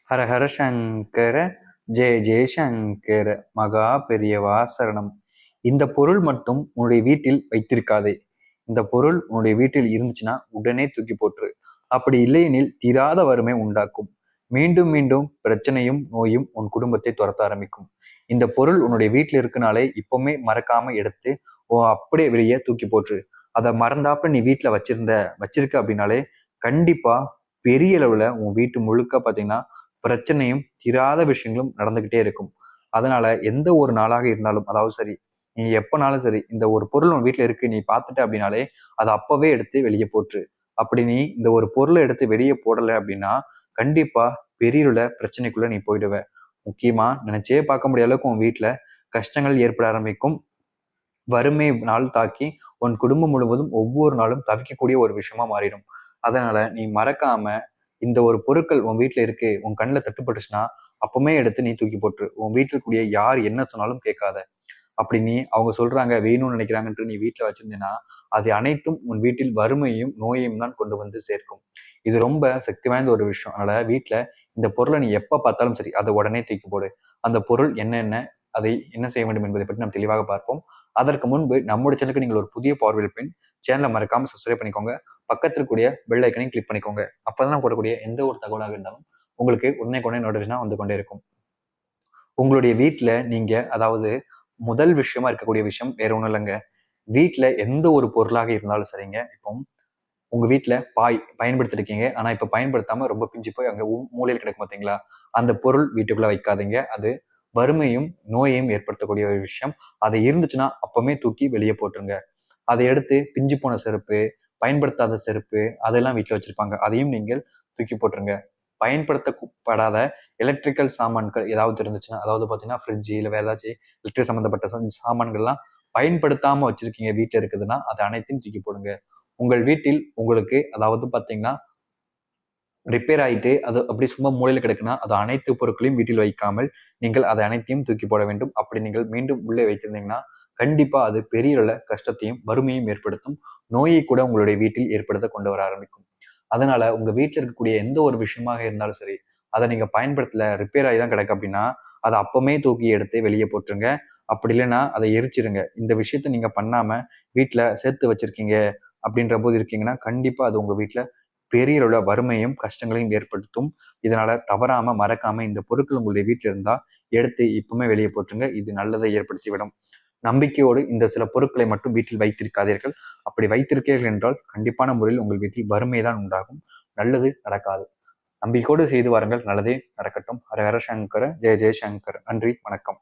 ஹரஹர சங்கர, ஜெய ஜெயசங்கர, மகா பெரியவா சரணம். இந்த பொருள் மட்டும் உன்னுடைய வீட்டில் வைத்திருக்காதே. இந்த பொருள் உன்னுடைய வீட்டில் இருந்துச்சுன்னா உடனே தூக்கி போட்டுரு. அப்படி இல்லையெனில் தீராத வறுமை உண்டாக்கும். மீண்டும் மீண்டும் பிரச்சனையும் நோயும் உன் குடும்பத்தை துரத்த ஆரம்பிக்கும். இந்த பொருள் உன்னுடைய வீட்டில் இருக்குனாலே இப்பவுமே மறக்காம எடுத்து அப்படியே வெளியே தூக்கி போட்டுரு. அதை மறந்தாப்புல நீ வீட்டில் வச்சிருக்க அப்படின்னாலே கண்டிப்பா பெரிய அளவுல உன் வீட்டு முழுக்க பாத்தீங்கன்னா பிரச்சனையும் தீராத விஷயங்களும் நடந்துகிட்டே இருக்கும். அதனால எந்த ஒரு நாளாக இருந்தாலும் அதாவது சரி, நீ எப்பனாலும் சரி, இந்த ஒரு பொருள் உன் வீட்டுல இருக்கு நீ பார்த்துட்ட அப்படின்னாலே அதை அப்பவே எடுத்து வெளியே போட்டுரு. அப்படி நீ இந்த ஒரு பொருளை எடுத்து வெளியே போடலை அப்படின்னா கண்டிப்பா பெரிய பிரச்சனைக்குள்ள நீ போயிடுவ. முக்கியமா நினைச்சே பார்க்க முடியாத அளவுக்கு உன் வீட்டுல கஷ்டங்கள் ஏற்பட ஆரம்பிக்கும். வறுமை நாள் தாக்கி உன் குடும்பம் முழுவதும் ஒவ்வொரு நாளும் தவிக்கக்கூடிய ஒரு விஷயமா மாறிடும். அதனால நீ மறக்காம இந்த ஒரு பொருட்கள் உன் வீட்டுல இருக்கு, உன் கண்ணுல தட்டுப்பட்டுச்சுன்னா அப்பவுமே எடுத்து நீ தூக்கி போட்டுரு. உன் வீட்டுல கூடிய யார் என்ன சொன்னாலும் கேட்காத. அப்படி நீ அவங்க சொல்றாங்க வேணும்னு நினைக்கிறாங்கன்ட்டு நீ வீட்டுல வச்சிருந்தீங்கன்னா அது அனைத்தும் உன் வீட்டில் வறுமையும் நோயையும் தான் கொண்டு வந்து சேர்க்கும். இது ரொம்ப சக்தி வாய்ந்த ஒரு விஷயம். அதனால வீட்டுல இந்த பொருளை நீ எப்ப பார்த்தாலும் சரி அதை உடனே தூக்கி போடு. அந்த பொருள் என்னென்ன, அதை என்ன செய்ய வேண்டும் என்பதை பற்றி நாம் தெளிவாக பார்ப்போம். அதற்கு முன்பு நம்முடைய சேனலுக்கு நீங்கள் ஒரு புதிய பார்வையில் பெண் சேனலை மறக்காம சப்ஸ்கிரைப் பண்ணிக்கோங்க. பக்கத்தில் கூடிய பெல் ஐக்கனையும் கிளிக் பண்ணிக்கோங்க. அப்பதான் நான் போடக்கூடிய எந்த ஒரு தகவலாக இருந்தாலும் உங்களுக்கு உடனே நோட்டிஃபிகேஷன் வந்து கொண்டே இருக்கும். உங்களுடைய வீட்டுல நீங்க அதாவது முதல் விஷயமா இருக்கக்கூடிய விஷயம் வேற ஒண்ணும் இல்லைங்க. வீட்டுல எந்த ஒரு பொருளாக இருந்தாலும் சரிங்க. இப்போ உங்க வீட்டுல பாய் பயன்படுத்திருக்கீங்க, ஆனா இப்ப பயன்படுத்தாம ரொம்ப பிஞ்சு போய் அங்க மூலையில் கிடக்கும் பார்த்தீங்களா, அந்த பொருள் வீட்டுக்குள்ள வைக்காதீங்க. அது வறுமையும் நோயையும் ஏற்படுத்தக்கூடிய ஒரு விஷயம். அது இருந்துச்சுன்னா அப்பவுமே தூக்கி வெளியே போட்டுருங்க. அதை எடுத்து பிஞ்சு போன செருப்பு, பயன்படுத்தாத செருப்பு அதெல்லாம் வீட்டுல வச்சிருப்பாங்க, அதையும் நீங்கள் தூக்கி போட்டுருங்க. பயன்படுத்தப்படாத எலக்ட்ரிக்கல் சாமான்கள் ஏதாவது இருந்துச்சுன்னா, அதாவது பாத்தீங்கன்னா ஃப்ரிட்ஜ் இல்ல வேற ஏதாச்சும் எலக்ட்ரிக் சம்பந்தப்பட்ட சாமான்கள்லாம் பயன்படுத்தாம வச்சிருக்கீங்க வீட்டுல இருக்குதுன்னா அது அனைத்தையும் தூக்கி போடுங்க. உங்கள் வீட்டில் உங்களுக்கு அதாவது பாத்தீங்கன்னா ரிப்பேர் ஆயிட்டு அது அப்படி சும்மா மூலையில் கிடக்குன்னா அது அனைத்து பொருட்களையும் வீட்டில் வைக்காமல் நீங்கள் அதை அனைத்தையும் தூக்கி போட வேண்டும். அப்படி நீங்கள் மீண்டும் உள்ளே வைத்திருந்தீங்கன்னா கண்டிப்பா அது பெரிய கஷ்டத்தையும் வறுமையும் ஏற்படுத்தும். நோயை கூட உங்களுடைய வீட்டில் ஏற்படுத்த கொண்டு வர ஆரம்பிக்கும். அதனால உங்க வீட்டில் இருக்கக்கூடிய எந்த ஒரு விஷயமாக இருந்தாலும் சரி, அதை நீங்க பயன்படுத்தல ரிப்பேர் ஆகி தான் கிடக்கு அப்படின்னா அதை அப்பவுமே தூக்கி எடுத்து வெளியே போட்டுருங்க. அப்படி இல்லைன்னா அதை எரிச்சிருங்க. இந்த விஷயத்த நீங்க பண்ணாம வீட்டுல சேர்த்து வச்சிருக்கீங்க அப்படின்ற போது இருக்கீங்கன்னா கண்டிப்பா அது உங்க வீட்டுல பெரிய அளவுல வறுமையும் கஷ்டங்களையும் ஏற்படுத்தும். இதனால தவறாம மறக்காம இந்த பொருட்கள் உங்களுடைய வீட்டுல இருந்தா எடுத்து இப்பவுமே வெளியே போட்டுருங்க. இது நல்லதை ஏற்படுத்திவிடும். நம்பிக்கையோடு இந்த சில பொருட்களை மட்டும் வீட்டில் வைத்திருக்காதீர்கள். அப்படி வைத்திருக்கீர்கள் என்றால் கண்டிப்பான முறையில் உங்கள் வீட்டில் வறுமை தான் உண்டாகும். நல்லது நடக்காது. நம்பிக்கையோடு செய்து வாருங்கள். நல்லதே நடக்கட்டும். ஹர ஹர சங்கர, ஜெய ஜெயசங்கர். நன்றி, வணக்கம்.